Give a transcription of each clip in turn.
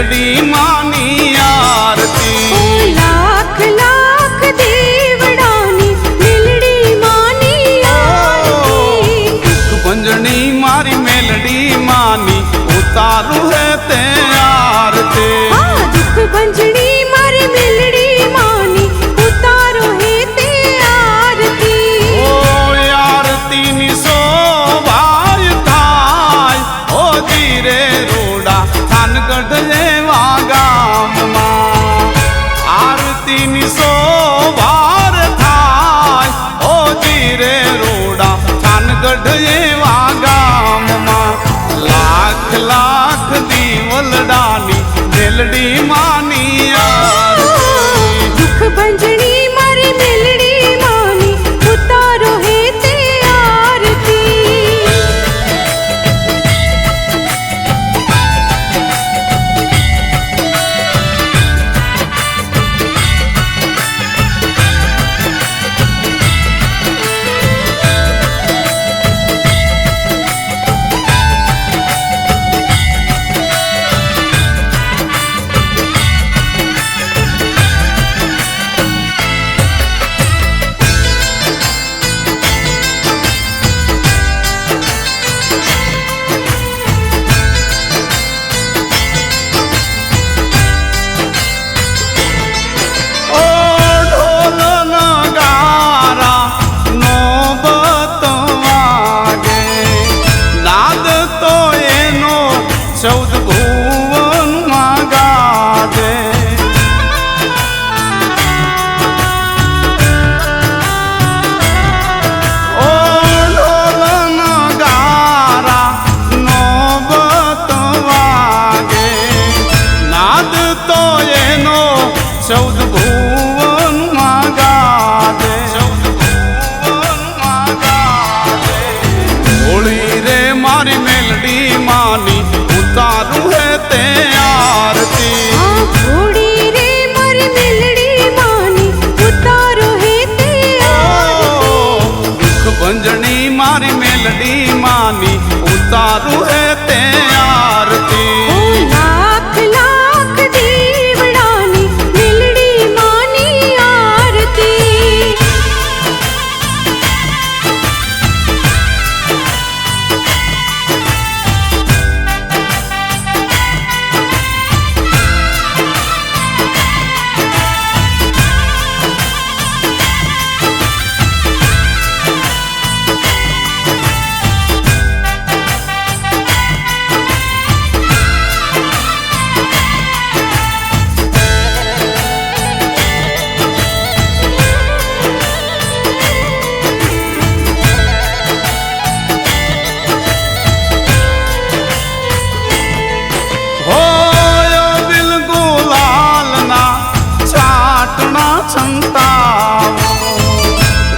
Melody मानी आरती। Lakh lakh देवड़ानी melody मानी आरती। दुख भंजनी मारी मेलडी मानी उतारू है ते आरती। दुख भंजनी मारी मेलडी मानी उतारो है ते आरती। ओ आरती नी शोभाय थाय ओ धीरे रोड़ा थानगढ़ जेवा गाम मां। आरती नी शोभार थाय ओ धीरे रोड़ा थानगढ़ जेवा गाम मां। लाख लाख दीवलडानी मेलडी मानी आरती। दुख भंजनी मारी मेलडी मानी उतारो है ते आरती। चौद भुवन मागा दे। ओ ढोल नगारा नौबत वागे नाद तो एनो चौद भुवन मागा दे। होली रे मारी मेलडी मानी उतारू है ते आरती। घोड़ी रे मारी मेलडी मानी उतारो है ते आरती। दुख भंजनी मारी मेलडी मानी उतारू है ते आरती। लाख लाख देवड़ानी मेलडी मानी आरती।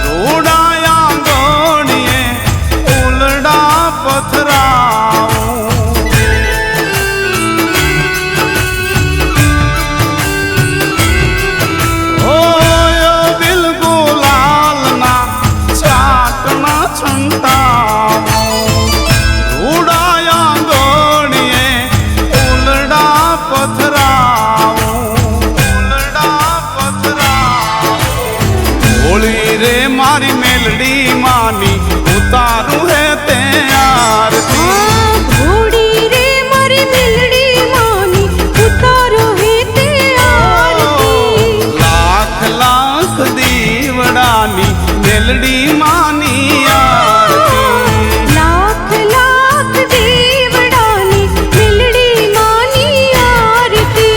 रोड़ाया गोड़िए उलड़ा पथराऊ। ओ बिलगुलाल ना चाटना छंताऊ। रोड़ाया गोड़िए उलड़ा पथराऊ। होली रे मारी मेलडी मानी उतारू है ते आरती। घोड़ी रे मारी मेलडी मानी उतारो है ते आरती। लाख लाख दीवड़ानी मेलडी मानी आरती। लाख लाख देवड़ानी मेलडी मानी आरती।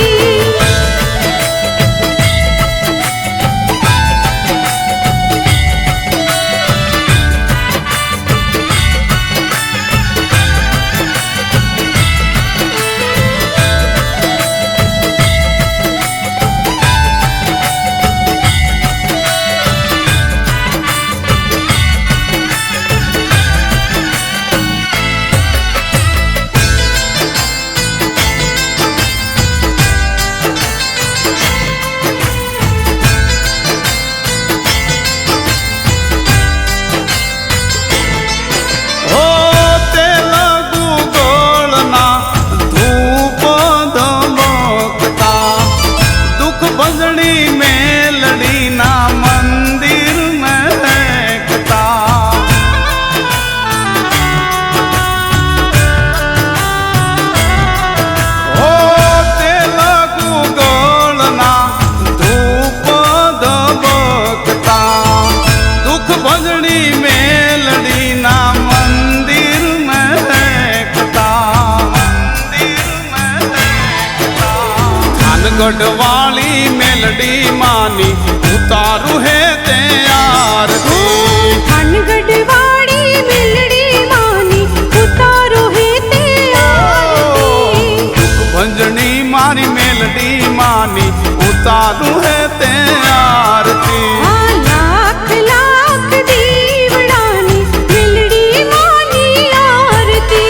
मेलड़ी ना मंदिर महकता। ओ तेलगु गोलना धूप दबकता। दुख भंजनी मेलड़ी ना मंदिर महकता। गढ़वाली मेलडी मानी उतारू है ते आरती। गढ़वाली मेलडी मानी उतारू है ते आरती। दुख भंजनी मारी मेलडी मानी उतारू है ते आरती। लाख लाख दीवड़ानी मेलडी मानी आरती।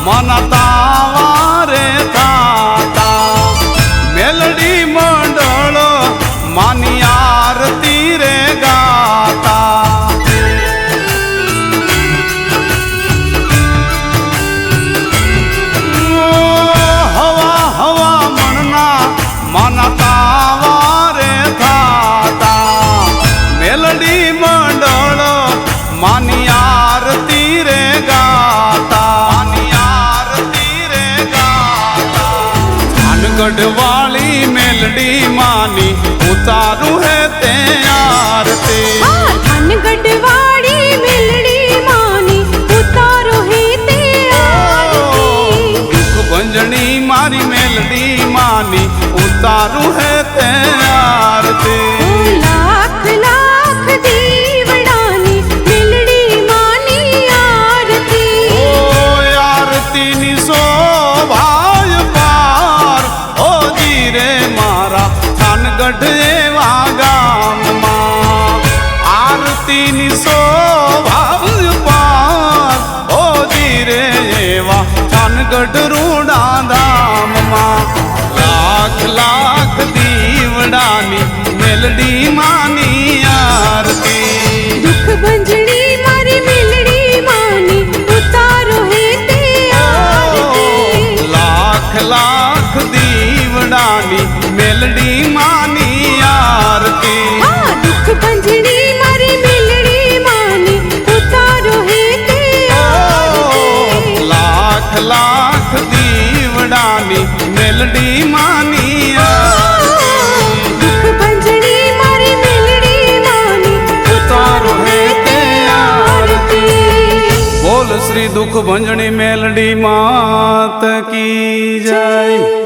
मनता वारे थाता मेलडी मंडल मानी आरती रे गाता। हवा हवा मनना मनता वारे थाता मेलडी मंडल मानी आरती रे गाता। गढ़वाली मेलडी मानी उतारू है ते आरती। गढ़वाली मेलडी मानी उतारू है ते आरती। दुख भंजनी मारी मेलडी मानी उतारू है ते आरती। लाख लाख दीवड़ानी मेलडी मानी आरती। ओ आरती नि शोभा गढ़ एवा गाम मां आरती नि शोभा पार ओ धीरे एवा थानगढ़ रूड़ा धाम मां। लाख लाख दीवड़ानी मेलडी मानी आरती। दुख भंजनी मारी मेलडी मानी उतारो है ते आरती। लाख लाख दीवड़ानी मेलडी मानी आरती। दुख भंजनी मारी मेलडी मानी उतारो है ते आरती। लाख लाख दीवड़ानी मेलडी मानी आरती। दुख भंजनी मारी मेलडी मानी उतारो है ते आरती। बोल श्री दुख भंजनी मेलडी मात की जय।